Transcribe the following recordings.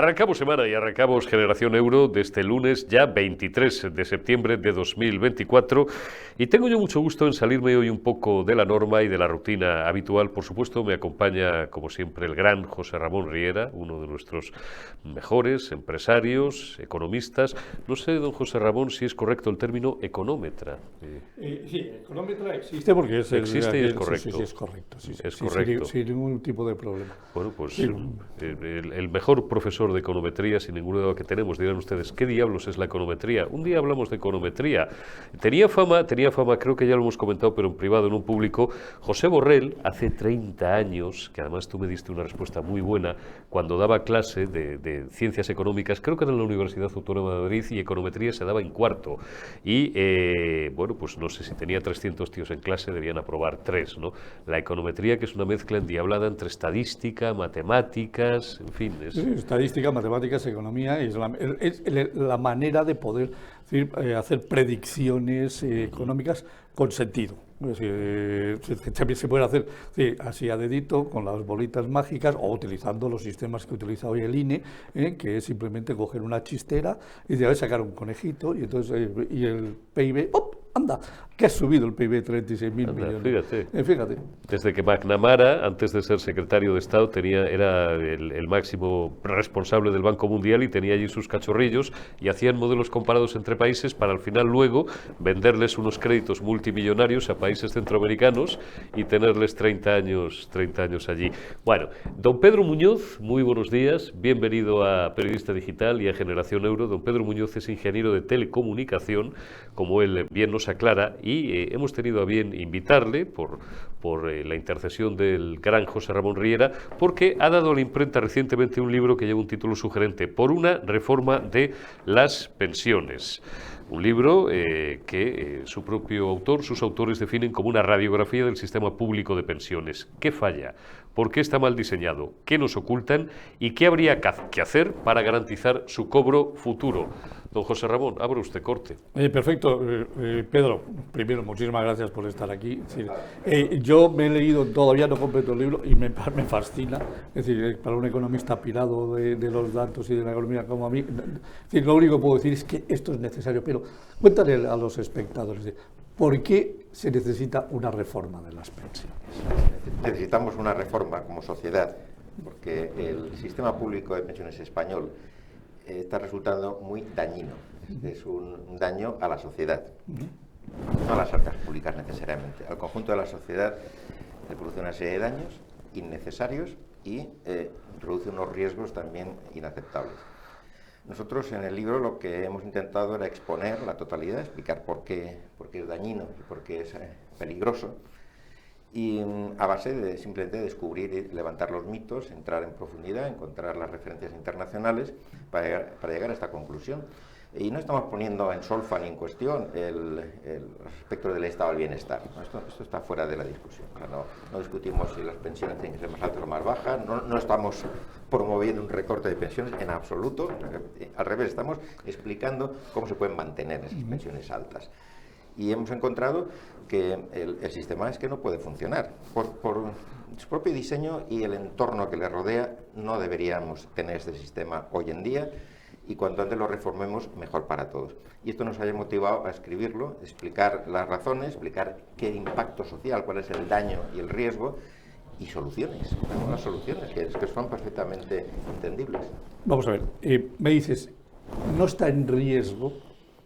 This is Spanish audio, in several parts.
Arrancamos semana y arrancamos Generación Euro de este lunes, ya 23 de septiembre de 2024. Y tengo yo mucho gusto en salirme hoy un poco de la norma y de la rutina habitual. Por supuesto, me acompaña, como siempre, el gran José Ramón Riera, uno de nuestros mejores empresarios, economistas. No sé, don José Ramón, si es correcto el término económetra. Sí, económetra existe porque existe y es correcto. Sí, es correcto. Es correcto. Sin ningún tipo de problema. Bueno, pues Sí. el mejor profesor de econometría, sin ninguna duda que tenemos. Dirán ustedes, ¿qué diablos es la econometría? Un día hablamos de econometría. Tenía fama, creo que ya lo hemos comentado, pero en privado, en un público, José Borrell, hace 30 años, que además tú me diste una respuesta muy buena, cuando daba clase de ciencias económicas, creo que era en la Universidad Autónoma de Madrid, y econometría se daba en cuarto. Y, bueno, pues no sé si tenía 300 tíos en clase, debían aprobar 3, ¿no? La econometría, que es una mezcla endiablada entre estadística, matemáticas, en fin. Sí, estadística, matemáticas, economía, es la manera de poder hacer predicciones económicas con sentido. Es decir, también se puede hacer así a dedito, con las bolitas mágicas, o utilizando los sistemas que utiliza hoy el INE, que es simplemente coger una chistera y de ahí sacar un conejito, y entonces y el PIB, ¡op! Anda, que ha subido el PIB 36.000 millones. Fíjate. Desde que McNamara, antes de ser secretario de Estado, era el máximo responsable del Banco Mundial y tenía allí sus cachorrillos y hacían modelos comparados entre países para al final luego venderles unos créditos multimillonarios a países centroamericanos y tenerles 30 años allí. Bueno, don Pedro Muñoz, muy buenos días, bienvenido a Periodista Digital y a Generación Euro. Don Pedro Muñoz es ingeniero de telecomunicación, como él bien nos aclara, y hemos tenido a bien invitarle por la intercesión del gran José Ramón Riera, porque ha dado a la imprenta recientemente un libro que lleva un título sugerente: Por una reforma de las pensiones. Un libro que su propio autor, sus autores definen como una radiografía del sistema público de pensiones. ¿Qué falla? ¿Por qué está mal diseñado? ¿Qué nos ocultan? ¿Y qué habría que hacer para garantizar su cobro futuro? Don José Ramón, abra usted corte. Perfecto. Pedro, primero, muchísimas gracias por estar aquí. Yo me he leído, todavía no completo el libro, y me fascina. Es decir, para un economista apilado de los datos y de la economía como a mí, lo único que puedo decir es que esto es necesario. Pero cuéntale a los espectadores, ¿por qué se necesita una reforma de las pensiones? Necesitamos una reforma como sociedad, porque el sistema público de pensiones español está resultando muy dañino. Es un daño a la sociedad, no a las arcas públicas necesariamente. Al conjunto de la sociedad le produce una serie de daños innecesarios y introduce unos riesgos también inaceptables. Nosotros en el libro lo que hemos intentado era exponer la totalidad, explicar por qué es dañino y por qué es peligroso, y a base de simplemente descubrir y levantar los mitos, entrar en profundidad, encontrar las referencias internacionales para llegar a esta conclusión. Y no estamos poniendo en solfa ni en cuestión el aspecto del estado del bienestar, ¿no? Esto está fuera de la discusión. O sea, no discutimos si las pensiones tienen que ser más altas o más bajas, no estamos promoviendo un recorte de pensiones en absoluto, al revés, estamos explicando cómo se pueden mantener esas pensiones altas. Y hemos encontrado que el sistema es que no puede funcionar. Por su propio diseño y el entorno que le rodea, no deberíamos tener este sistema hoy en día, y cuanto antes lo reformemos, mejor para todos. Y esto nos haya motivado a escribirlo, explicar las razones, explicar qué impacto social, cuál es el daño y el riesgo, y soluciones. Tenemos las soluciones, que son perfectamente entendibles. Vamos a ver, me dices, no está en riesgo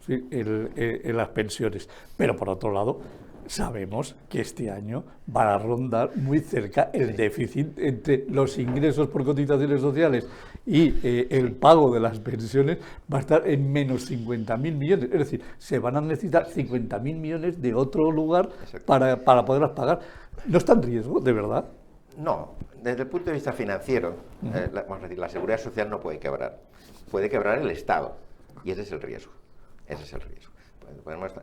en las pensiones, pero por otro lado sabemos que este año va a rondar muy cerca el déficit entre los ingresos por cotizaciones sociales y el pago de las pensiones va a estar en menos 50.000 millones, es decir, se van a necesitar 50.000 millones de otro lugar para poderlas pagar. ¿No está en riesgo, de verdad? No, desde el punto de vista financiero, vamos a decir, la seguridad social no puede quebrar el Estado, y ese es el riesgo.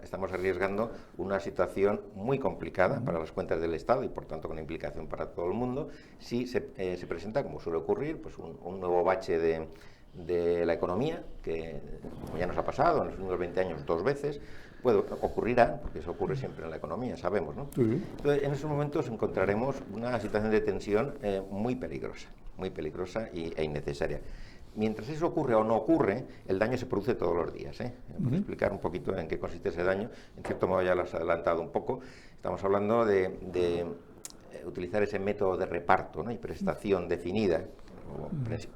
Estamos arriesgando una situación muy complicada para las cuentas del Estado y por tanto con implicación para todo el mundo si se presenta, como suele ocurrir, pues un nuevo bache de la economía, que como ya nos ha pasado en los últimos 20 años 2 veces, ocurrirá, porque eso ocurre siempre en la economía, sabemos, ¿no? Sí. Entonces, en esos momentos encontraremos una situación de tensión muy peligrosa e innecesaria. Mientras eso ocurre o no ocurre, el daño se produce todos los días. Voy a explicar un poquito en qué consiste ese daño. En cierto modo ya lo has adelantado un poco. Estamos hablando de utilizar ese método de reparto, ¿no?, y prestación definida, o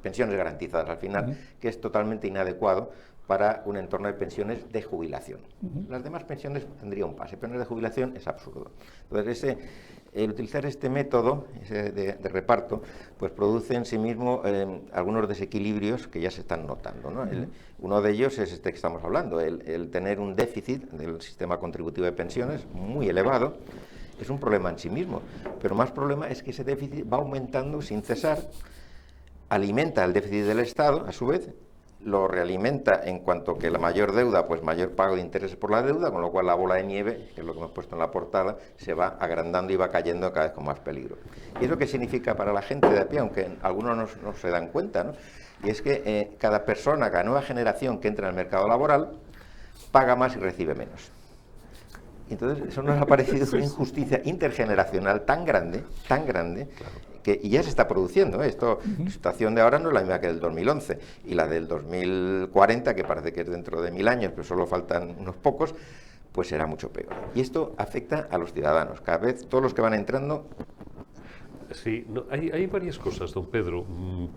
pensiones garantizadas al final, que es totalmente inadecuado para un entorno de pensiones de jubilación. Las demás pensiones tendría un pase, pero en el de jubilación es absurdo. Entonces, el utilizar este método de reparto, pues produce en sí mismo algunos desequilibrios que ya se están notando, ¿no? Uno de ellos es este que estamos hablando, el tener un déficit del sistema contributivo de pensiones muy elevado. Es un problema en sí mismo, pero más problema es que ese déficit va aumentando sin cesar, alimenta el déficit del Estado, a su vez, lo realimenta en cuanto que la mayor deuda, pues mayor pago de intereses por la deuda, con lo cual la bola de nieve, que es lo que hemos puesto en la portada, se va agrandando y va cayendo cada vez con más peligro. ¿Y eso qué significa para la gente de a pie? Aunque algunos no se dan cuenta, ¿no? Y es que cada persona, cada nueva generación que entra en el mercado laboral, paga más y recibe menos. Entonces, eso nos ha parecido una injusticia intergeneracional tan grande, y ya se está produciendo. La situación de ahora no es la misma que del 2011, y la del 2040, que parece que es dentro de 1000 años, pero solo faltan unos pocos, pues será mucho peor. Y esto afecta a los ciudadanos. Cada vez todos los que van entrando... Sí, no, hay varias cosas, don Pedro.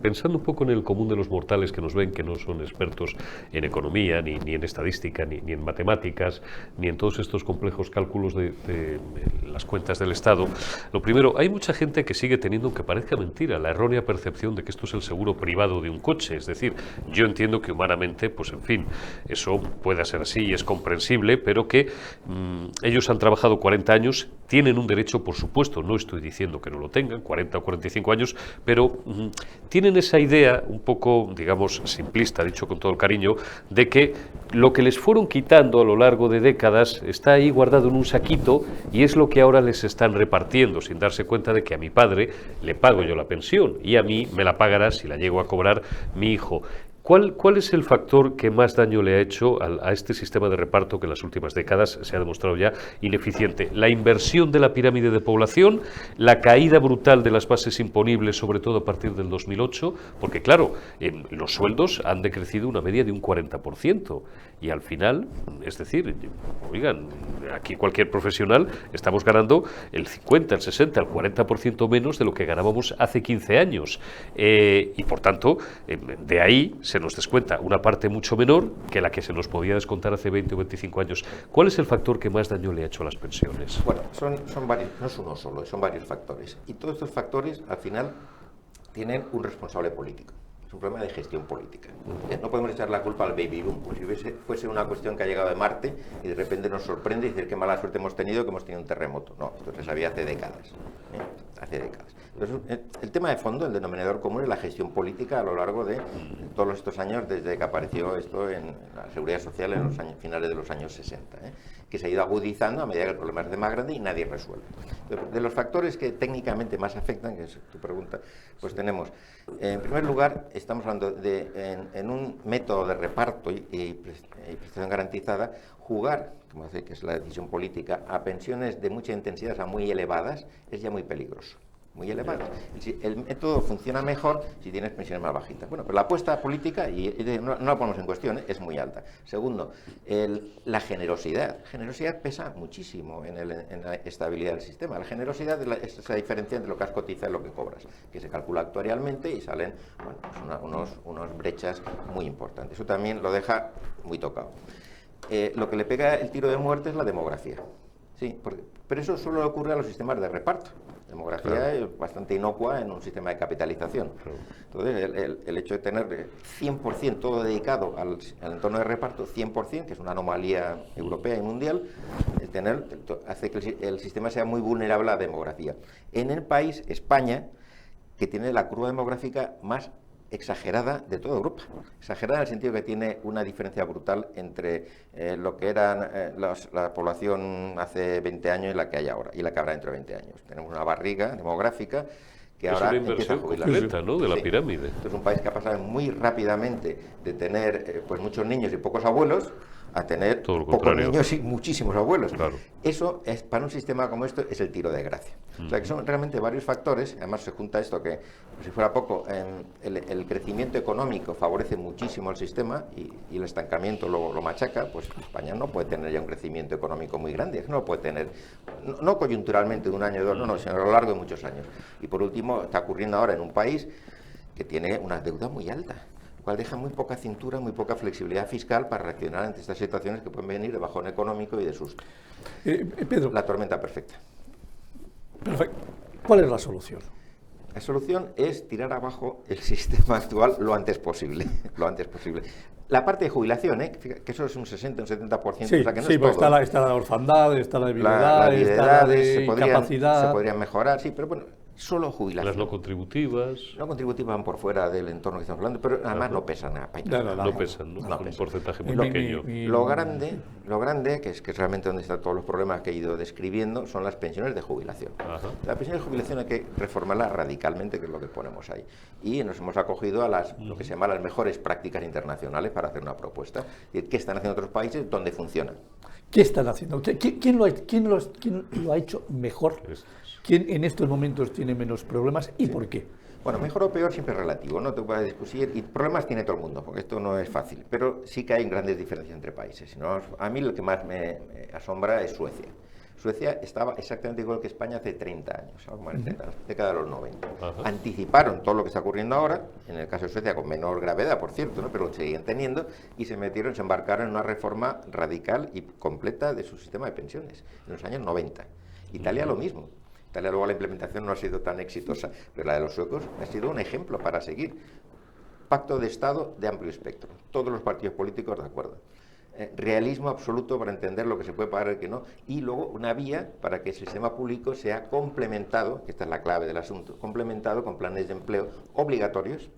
Pensando un poco en el común de los mortales que nos ven, que no son expertos en economía, ni en estadística, ni en matemáticas, ni en todos estos complejos cálculos de las cuentas del Estado. Lo primero, hay mucha gente que sigue teniendo, aunque parezca mentira, la errónea percepción de que esto es el seguro privado de un coche. Es decir, yo entiendo que humanamente, pues en fin, eso pueda ser así y es comprensible, pero que ellos han trabajado 40 años, tienen un derecho, por supuesto, no estoy diciendo que no lo tengan, 40 o 45 años, pero tienen esa idea un poco, digamos, simplista, dicho con todo el cariño, de que lo que les fueron quitando a lo largo de décadas está ahí guardado en un saquito y es lo que ahora les están repartiendo, sin darse cuenta de que a mi padre le pago yo la pensión y a mí me la pagará, si la llego a cobrar, mi hijo. ¿Cuál es el factor que más daño le ha hecho a este sistema de reparto que en las últimas décadas se ha demostrado ya ineficiente? ¿La inversión de la pirámide de población? ¿La caída brutal de las bases imponibles, sobre todo a partir del 2008? Porque claro, los sueldos han decrecido una media de un 40%. Y al final, es decir, oigan, aquí cualquier profesional estamos ganando el 50, el 60, el 40% menos de lo que ganábamos hace 15 años. Y por tanto, de ahí se nos descuenta una parte mucho menor que la que se nos podía descontar hace 20 o 25 años. ¿Cuál es el factor que más daño le ha hecho a las pensiones? Bueno, son varios, no es uno solo, son varios factores. Y todos estos factores, al final, tienen un responsable político. Es un problema de gestión política. No podemos echar la culpa al baby boom, pues si fuese una cuestión que ha llegado de Marte y de repente nos sorprende y decir qué mala suerte hemos tenido, que hemos tenido un terremoto. No, esto se sabía hace décadas. Hace décadas. Entonces, el tema de fondo, el denominador común, es la gestión política a lo largo de todos estos años, desde que apareció esto en la Seguridad Social en los años, finales de los años 60, que se ha ido agudizando a medida que el problema es de más grande y nadie resuelve. De los factores que técnicamente más afectan, que es tu pregunta, pues tenemos, en primer lugar, estamos hablando de, en un método de reparto y prestación garantizada, jugar, como hace que es la decisión política, a pensiones de mucha intensidad, a muy elevadas, es ya muy peligroso. Muy elevadas. El método funciona mejor si tienes pensiones más bajitas. Bueno, pero la apuesta política, y no la ponemos en cuestión, es muy alta. Segundo, la generosidad. La generosidad pesa muchísimo en la estabilidad del sistema. La generosidad es esa diferencia entre lo que has cotizado y lo que cobras, que se calcula actuarialmente y salen unas brechas muy importantes. Eso también lo deja muy tocado. Lo que le pega el tiro de muerte es la demografía. Sí, pero eso solo ocurre a los sistemas de reparto. La demografía es bastante inocua en un sistema de capitalización. Entonces, el hecho de tener 100% todo dedicado al entorno de reparto, 100%, que es una anomalía europea y mundial, hace que el sistema sea muy vulnerable a la demografía. En el país, España, que tiene la curva demográfica más exagerada de toda Europa. Exagerada en el sentido que tiene una diferencia brutal entre lo que era la población hace 20 años y la que hay ahora, y la que habrá dentro de 20 años. Tenemos una barriga demográfica que ahora empieza a jubilarse. Completa, ¿no?, de la pirámide. Entonces, es un país que ha pasado muy rápidamente de tener pues muchos niños y pocos abuelos a tener Todo lo pocos contrario. niños y muchísimos abuelos. Claro. Eso, es para un sistema como esto, es el tiro de gracia. O sea, que son realmente varios factores. Además, se junta esto que, si fuera poco, el crecimiento económico favorece muchísimo al sistema y el estancamiento lo machaca. Pues España no puede tener ya un crecimiento económico muy grande. No lo puede tener, no coyunturalmente de un año o dos, no, sino a lo largo de muchos años. Y por último, está ocurriendo ahora en un país que tiene una deuda muy alta, lo cual deja muy poca cintura, muy poca flexibilidad fiscal para reaccionar ante estas situaciones que pueden venir de bajón económico y de susto. Pedro, La tormenta perfecta. perfecto. ¿Cuál es la solución? La solución es tirar abajo el sistema actual lo antes posible. Lo antes posible. La parte de jubilación, que eso es un 60, un 70%, Sí, o sea que no sí, es pues todo. está la orfandad, está la debilidad, Las está la viudedades de se incapacidad. podrían mejorar, sí, pero bueno, solo jubilación. Las no contributivas. No contributivas van por fuera del entorno que estamos hablando, pero además no pesan nada. No pesan, ¿no? No Un pesan. porcentaje muy Lo- pequeño. Lo grande, que es realmente donde están todos los problemas que he ido describiendo, son las pensiones de jubilación. Ajá. La pensión de jubilación hay que reformarla radicalmente, que es lo que ponemos ahí. Y nos hemos acogido a lo que se llama las mejores prácticas internacionales para hacer una propuesta. ¿Y qué están haciendo otros países donde funciona? ¿Qué están haciendo? ¿Quién lo ha hecho mejor? ¿Quién en estos momentos tiene menos problemas y por qué? Bueno, mejor o peor siempre es relativo, no te puedes discutir, y problemas tiene todo el mundo, porque esto no es fácil, pero sí que hay grandes diferencias entre países. ¿No? A mí lo que más me asombra es Suecia. Suecia estaba exactamente igual que España hace 30 años, como en la década de los 90. Ajá. Anticiparon todo lo que está ocurriendo ahora, en el caso de Suecia con menor gravedad, por cierto, ¿no? Pero lo seguían teniendo, y se embarcaron en una reforma radical y completa de su sistema de pensiones, en los años 90. Italia lo mismo. Italia luego la implementación no ha sido tan exitosa, pero la de los suecos ha sido un ejemplo para seguir. Pacto de Estado de amplio espectro, todos los partidos políticos de acuerdo. Realismo absoluto para entender lo que se puede pagar y que no, y luego una vía para que el sistema público sea complementado, que esta es la clave del asunto, complementado con planes de empleo obligatorios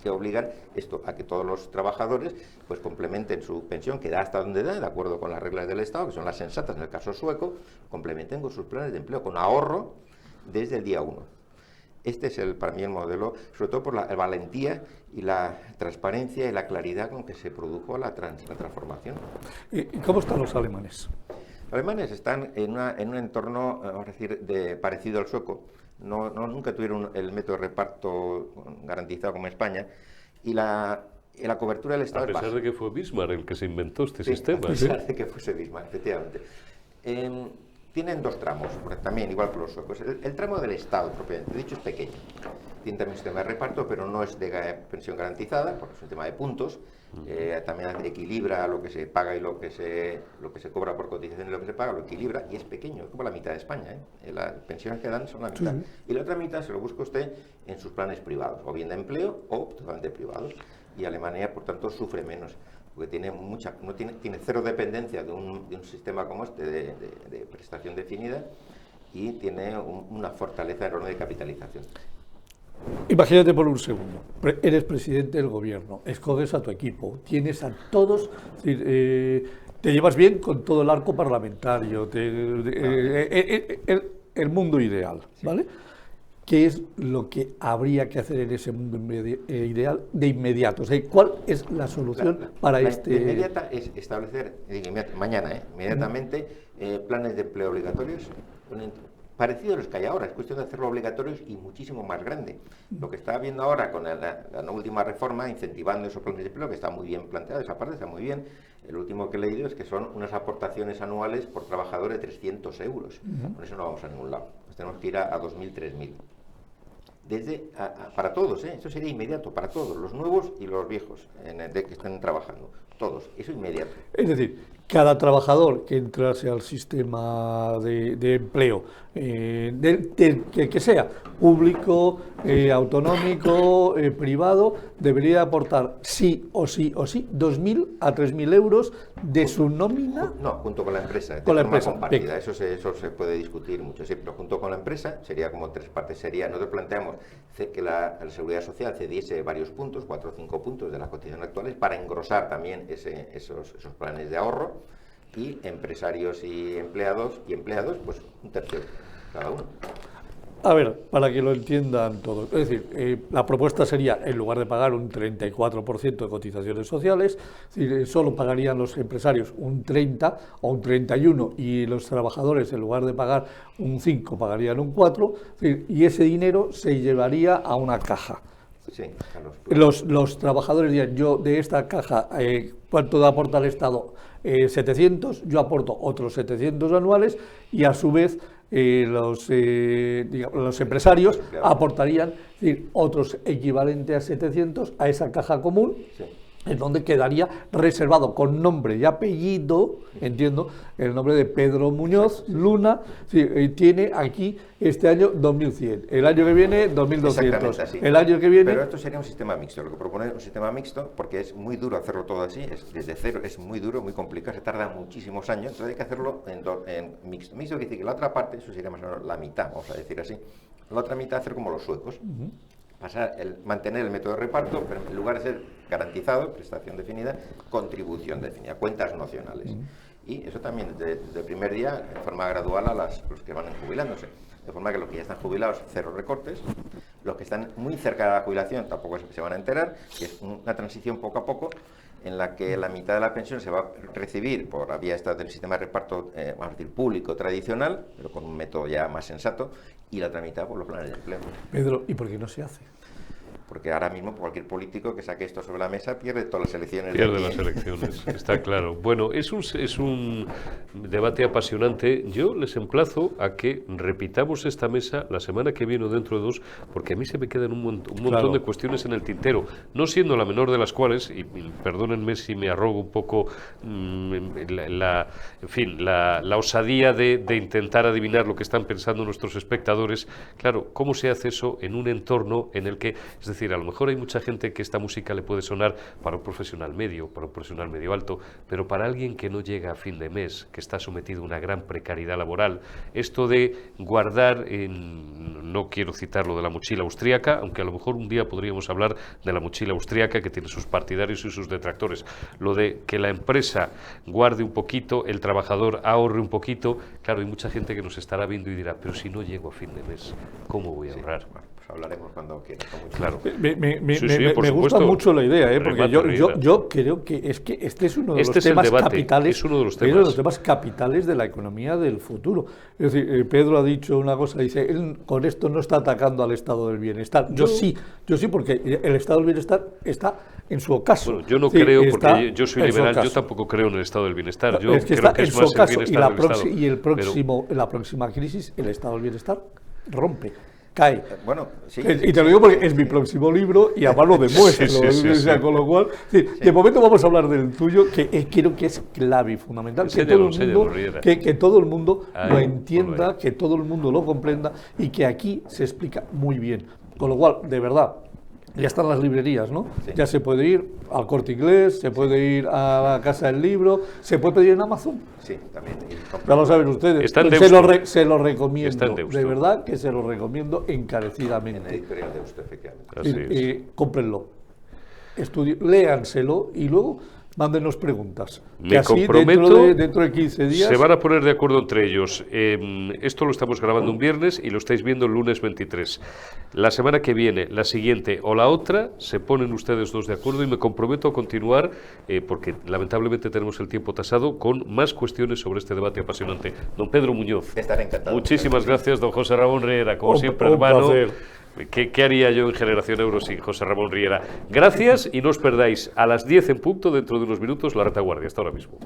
que obligan esto a que todos los trabajadores pues complementen su pensión, que da hasta donde da, de acuerdo con las reglas del Estado, que son las sensatas en el caso sueco, complementen con sus planes de empleo, con ahorro desde el día 1. Este es para mí el modelo, sobre todo por la valentía y la transparencia y la claridad con que se produjo la transformación. ¿Y cómo están los alemanes? Los alemanes están en un entorno, vamos a decir, parecido al sueco. Nunca tuvieron el método de reparto garantizado como España, y la cobertura del Estado A pesar es baja. de que fue Bismarck el que se inventó este Sí, sistema. a pesar de que fuese Bismarck, efectivamente. Tienen dos tramos, también igual que los suecos. El tramo del Estado, propiamente dicho, es pequeño. Tiene también un sistema de reparto, pero no es de pensión garantizada, porque es un tema de puntos. También equilibra lo que se paga y lo que se cobra por cotización y lo que se paga, lo equilibra, y es pequeño, es como la mitad de España. Las pensiones que dan son la mitad. Sí. Y la otra mitad se lo busca usted en sus planes privados, o bien de empleo o totalmente privados. Y Alemania, por tanto, sufre menos, porque tiene cero dependencia de un sistema como este de prestación definida, y tiene una fortaleza enorme de capitalización. Imagínate por un segundo, eres presidente del gobierno, escoges a tu equipo, tienes a todos, es decir, te llevas bien con todo el arco parlamentario, el mundo ideal, ¿vale? ¿Qué es lo que habría que hacer en ese mundo ideal de inmediato? O sea, ¿cuál es la solución para este...? La inmediata es establecer, inmediatamente, planes de empleo obligatorios, parecidos a los que hay ahora. Es cuestión de hacerlo obligatorios y muchísimo más grande. Lo que está viendo ahora con la última reforma, incentivando esos planes de empleo, que está muy bien planteado, esa parte está muy bien. El último que he leído es que son unas aportaciones anuales por trabajador de 300 euros. Con eso no vamos a ningún lado. Pues tenemos que ir a 2.000, 3.000. Para todos, eso sería inmediato, para todos, los nuevos y los viejos que estén trabajando, todos, eso inmediato. Es decir, cada trabajador que entrase al sistema de empleo, que sea público, autonómico, privado, debería aportar sí o sí 2.000 a 3.000 euros de su nómina. No, junto con la empresa, de con la forma empresa. compartida. Eso se puede discutir mucho, sí, pero junto con la empresa sería como tres partes. Nosotros planteamos que la Seguridad Social cediese varios puntos, 4 o 5 puntos de las cotizaciones actuales, para engrosar también esos planes de ahorro, y empresarios y empleados, pues un tercio cada uno. A ver, para que lo entiendan todos. Es decir, la propuesta sería, en lugar de pagar un 34% de cotizaciones sociales, es decir, solo pagarían los empresarios un 30 o un 31 y los trabajadores, en lugar de pagar un 5, pagarían un 4, es decir, y ese dinero se llevaría a una caja. Sí, Carlos. Los trabajadores dirían, yo de esta caja, ¿cuánto aporta el Estado? 700, yo aporto otros 700 anuales y a su vez los empresarios aportarían, es decir, otros equivalentes a 700 a esa caja común, sí, en donde quedaría reservado con nombre y apellido, entiendo, el nombre de Pedro Muñoz Luna, sí, tiene aquí este año 2100, el año que viene 2200, el año que viene... Pero esto sería un sistema mixto, lo que propone es un sistema mixto, porque es muy duro hacerlo todo así, desde cero, es muy duro, muy complicado, se tarda muchísimos años, entonces hay que hacerlo en mixto. Mixto quiere decir que la otra parte, eso sería más o menos la mitad, vamos a decir así, la otra mitad hacer como los suecos. Mantener el método de reparto, pero en lugar de ser garantizado, prestación definida, contribución definida, cuentas nocionales. Y eso también desde el primer día, de forma gradual a los que van jubilándose. De forma que los que ya están jubilados, cero recortes. Los que están muy cerca de la jubilación tampoco se van a enterar, que es una transición poco a poco en la que la mitad de la pensión se va a recibir por la vía esta del sistema de reparto, vamos a decir, público tradicional, pero con un método ya más sensato, y la otra mitad por los planes de empleo. Pedro, ¿y por qué no se hace? Porque ahora mismo cualquier político que saque esto sobre la mesa pierde todas las elecciones. Pierde las elecciones, está claro. Bueno, es un debate apasionante. Yo les emplazo a que repitamos esta mesa la semana que viene o dentro de 2, porque a mí se me quedan un montón de cuestiones en el tintero, no siendo la menor de las cuales, y perdónenme si me arrogo un poco la osadía de intentar adivinar lo que están pensando nuestros espectadores. Claro, ¿cómo se hace eso en un entorno en el que, es decir, a lo mejor hay mucha gente que esta música le puede sonar para un profesional medio, para un profesional medio alto, pero para alguien que no llega a fin de mes, que está sometido a una gran precariedad laboral, esto de guardar, no quiero citar lo de la mochila austríaca, aunque a lo mejor un día podríamos hablar de la mochila austríaca, que tiene sus partidarios y sus detractores, lo de que la empresa guarde un poquito, el trabajador ahorre un poquito. Claro, hay mucha gente que nos estará viendo y dirá, pero si no llego a fin de mes, ¿cómo voy a ahorrar? Hablaremos cuando quieras. Claro. Me gusta mucho la idea, porque yo creo que este es uno de los temas capitales. Es uno de los temas capitales de la economía del futuro. Es decir, Pedro ha dicho una cosa, dice, él con esto no está atacando al estado del bienestar. Yo sí, porque el estado del bienestar está en su ocaso. Bueno, yo no creo, porque yo soy liberal, yo tampoco creo en el estado del bienestar. Yo es que creo está que en es su más ocaso, el bienestar del Estado. Y la próxima crisis, el estado del bienestar rompe. Cae. Bueno, sí, y te lo digo porque es mi próximo libro y además lo demuestro. Con lo cual, de momento vamos a hablar del tuyo, que creo que es clave y fundamental. Que todo el mundo lo entienda, que todo el mundo lo comprenda y que aquí se explica muy bien. Con lo cual, de verdad, ya están las librerías, ¿no? Sí. Ya se puede ir al Corte Inglés, se puede ir a la Casa del Libro, se puede pedir en Amazon. Sí, también. Ya lo saben ustedes. Se lo recomiendo, de verdad que se lo recomiendo encarecidamente. En editorial Deusto, efectivamente. Cómprenlo, léanselo y luego mándenos preguntas. Me comprometo, dentro de 15 días... Se van a poner de acuerdo entre ellos. Esto lo estamos grabando un viernes y lo estáis viendo el lunes 23. La semana que viene, la siguiente o la otra, se ponen ustedes dos de acuerdo y me comprometo a continuar, porque lamentablemente tenemos el tiempo tasado, con más cuestiones sobre este debate apasionante. Don Pedro Muñoz. Estaré encantado. Muchísimas gracias, don José Ramón Riera. Como siempre, hermano. Placer. ¿Qué haría yo en Generación Euro sin José Ramón Riera? Gracias y no os perdáis a las 10 en punto, dentro de unos minutos, La Retaguardia. Hasta ahora mismo.